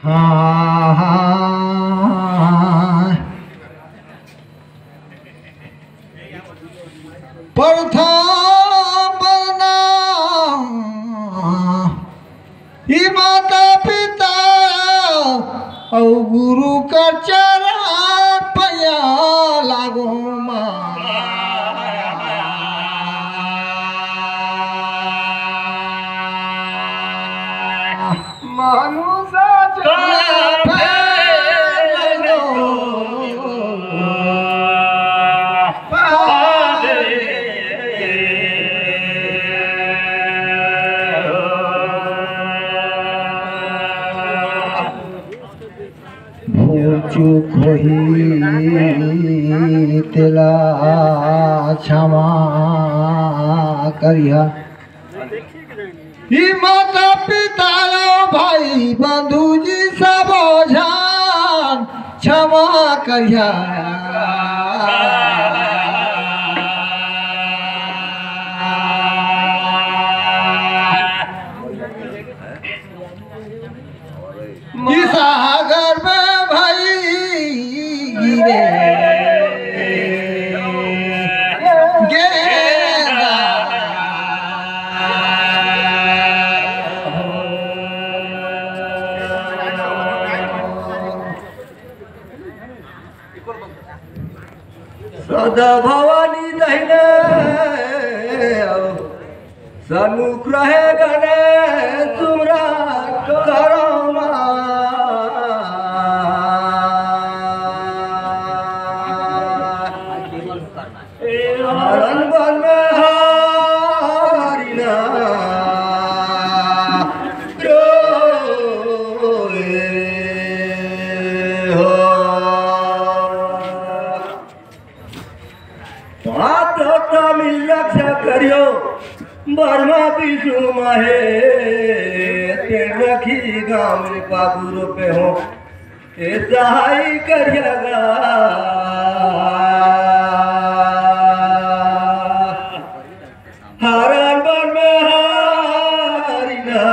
हाँ प्रथम प्रणाम ही माता पिता और गुरु का चरण पैया लागो मनुष्य चूक होई तेला क्षमा करिया माता पिता भाई बंधु जी सब जान क्षमा करिया सागर में भाई गिरे सदा भवानी दहिने सन्मुख रहे गणे तुमरा करमा हरण बन हारिना तमिल रक्षा करियो बर्मा विष्णु माहे तेल रखी गाँव में पागुर पे हो सहाय करिएगा हरण बन में हारिना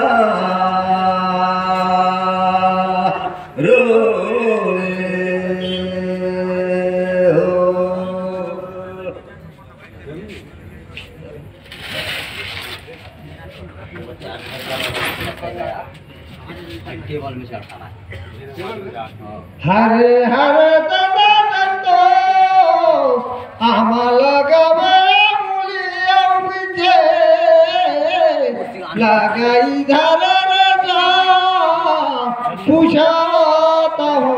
हरे हरे दादा दत्तो आम्हाला गावे मुली विजय लगाई धारा राजा पूछाता हो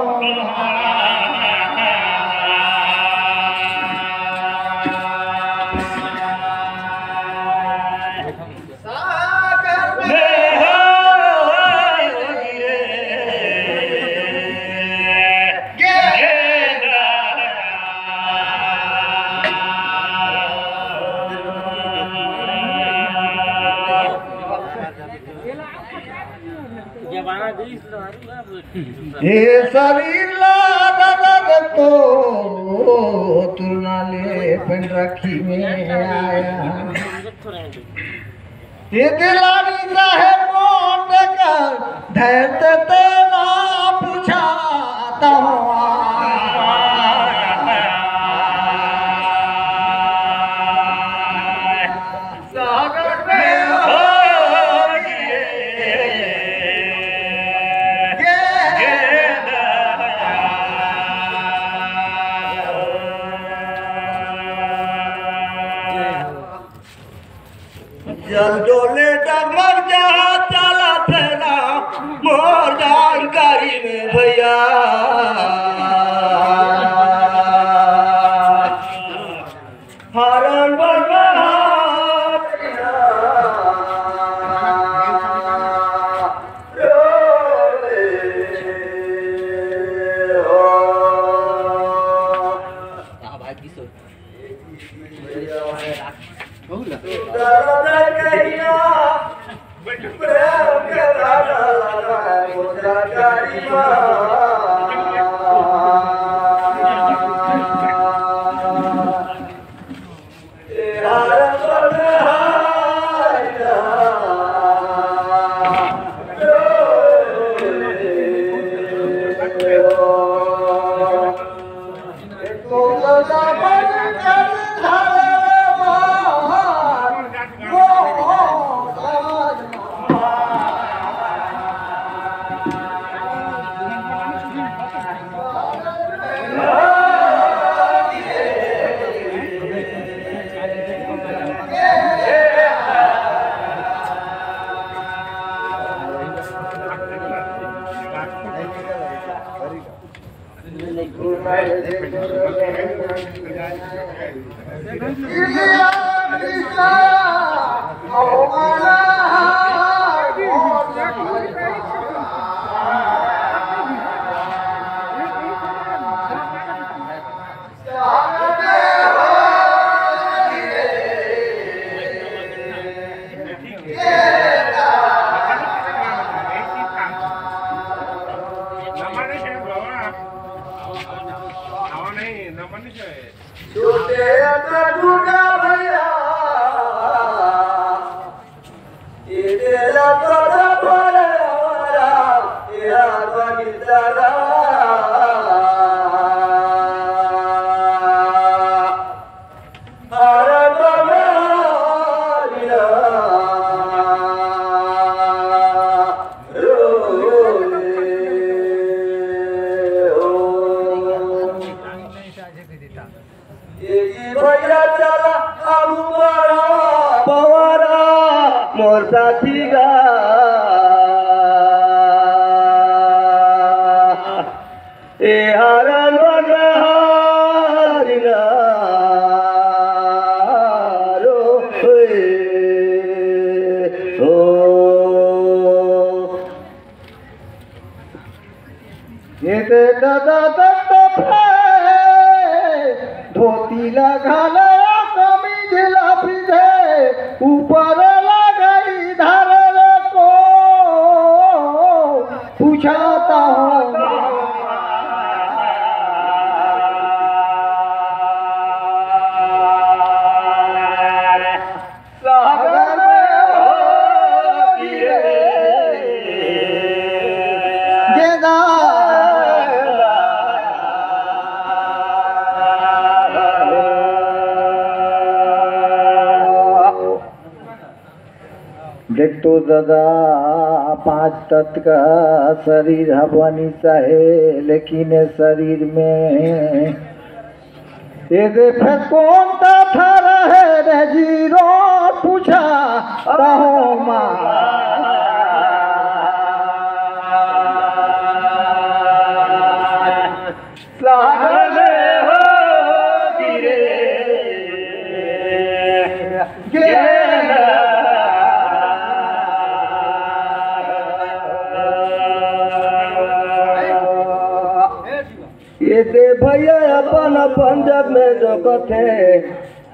हे शरीर लादा तो तुलनाले पेन रखी में आया ये दिलानी साहेब मोट कर धैर्य ते ना पूछाता जल डोले डगमग जहाँ चला थेला मोर जानकारी में भैया हरण बन मोर साथी गा ए हरण हरिना रो हो ये दादा धोती लगाला कमीज लाफिजे ऊपर लगाई धार को पूछाता हूँ सागर देख तो दादा 5 तत्व का शरीर हवानी चाहे लेकिन शरीर में ये फिर कौन सा था रहे रे जीरो पूछा रहो माँ ये दे भैया अपन अपन जब में जगत है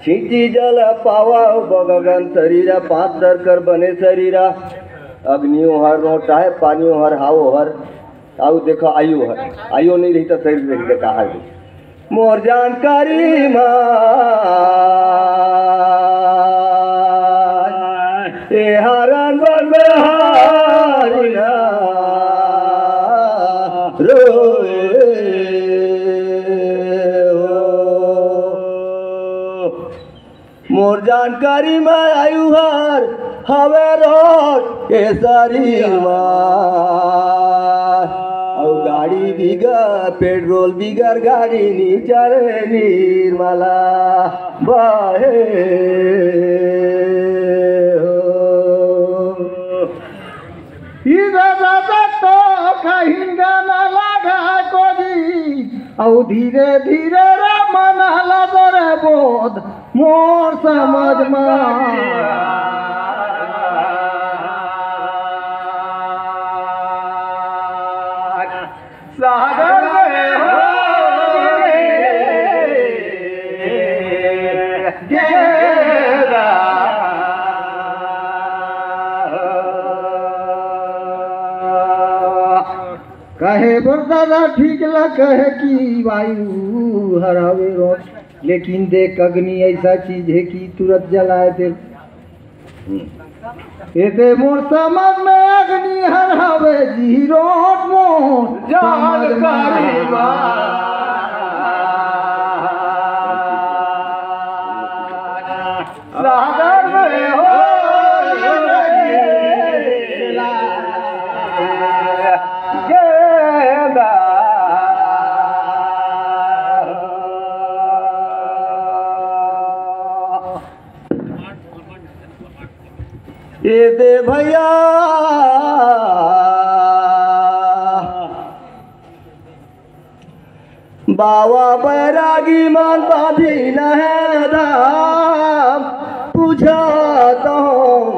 छिजी जल पावा भगवान शरीरा 5 दर कर बने शरीरा अग्नियों हर रोटा है पानियों हर हाओ हर आउ देखो आयु हर आयु नहीं रही तो शरीर नहीं देखा है मोर जानकारी माँ ए हरण बन हारिना रोए मोर जानकारी में आयु हर हवे रोड केसरी और गाड़ी बिगर पेट्रोल बिगर गाड़ी नी चले निर्मला बहे तो कहीं गाना लगा कोई और धीरे धीरे मना लगे बोध मोर समझ में सागर कहे बरदादा ठीक ल कहे कि वायु हरावे रोज लेकिन देख अग्नि ऐसा चीज है कि तुरंत जलाए दे ये मोर समझ में अग्नि हरावे जीरो मोर जानकारी सागर में हो ये दे भैया बाबा बैरागी मन बाधी न है धाम पूछता हूँ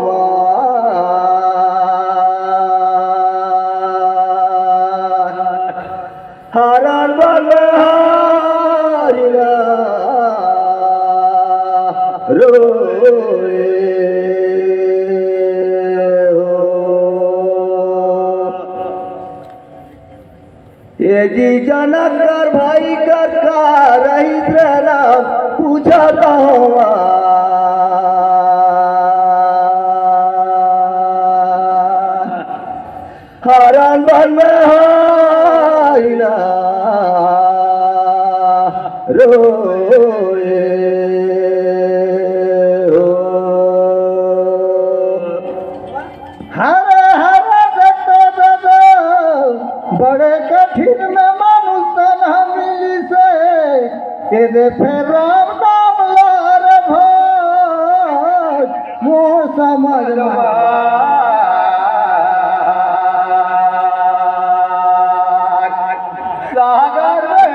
हरण बलहारिना रोए ये जी जनकर भाई कर का रही राम पूछता हूँ हरण बन में हाइना रोए हरे हरे दादा बड़े कठिन में मनुष्य न मिली से के दे फिर राम नाम लार भाई मोह समझ सागर में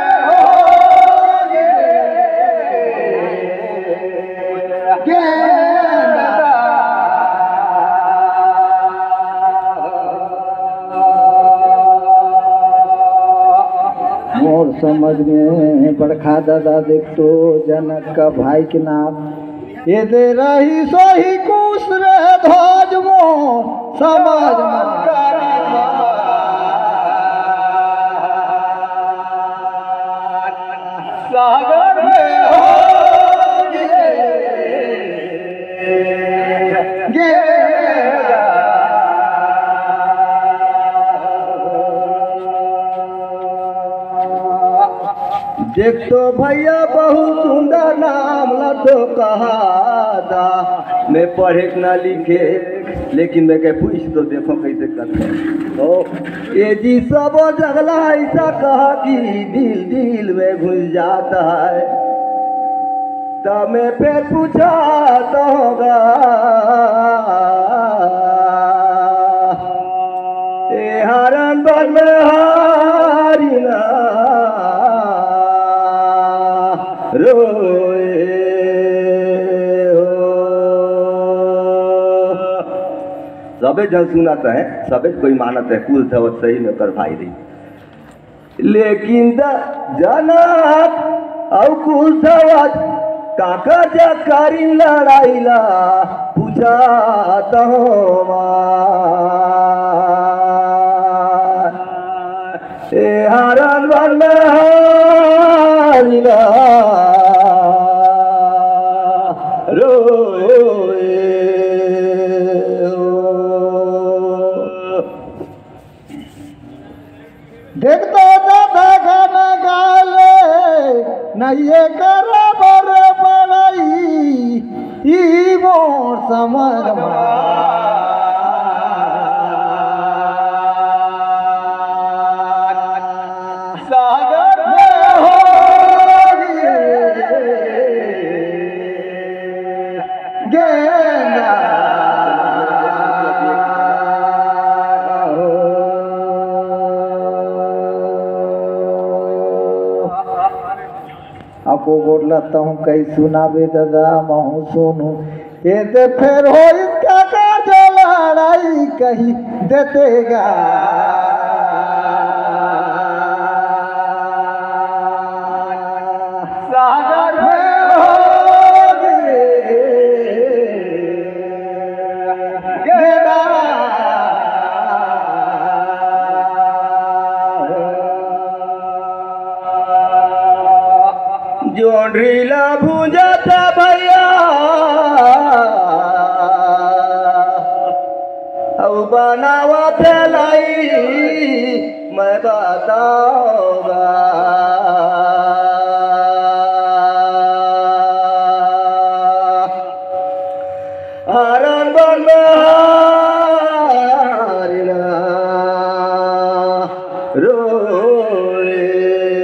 मोर समझ में बड़खा दादा देख तो जनक का भाई के नाम ये दे रही सोही कुश रे ध्वज मोर समझ सागर में देख तो भैया बहुत सुंदर नाम ला तो कहा था मैं पढ़े ना लिखे लेकिन मैं कह पूछ तो देखो कैसे करते तो ये जी सब जगला ऐसा कहा कि दिल दिल में घुस जाता है तब मैं फिर पूछा तो होगा ये हरण बन में हारिना रोए सबे जन सुनाते हैं सबे कोई मानत है कुल था सही में कर भाई रही लेकिन जनक और कुल थवत काका जकारी लड़ाईला पूछा तो ए हरण बन में हारिना रोए देख तो दादा गाना गाले नहीं कर बर पड़ाई ई मोर समझ सागर में हो गेंदा आपको बोलता हूँ कई सुनावे दादा महू सुनू ये दे फिर हो इसका काज लड़ाई कहीं देतेगा सागर में जोड़ीला भूंजाता भैया अब बनावा फैलाई मैं बताऊंगा हरण बन में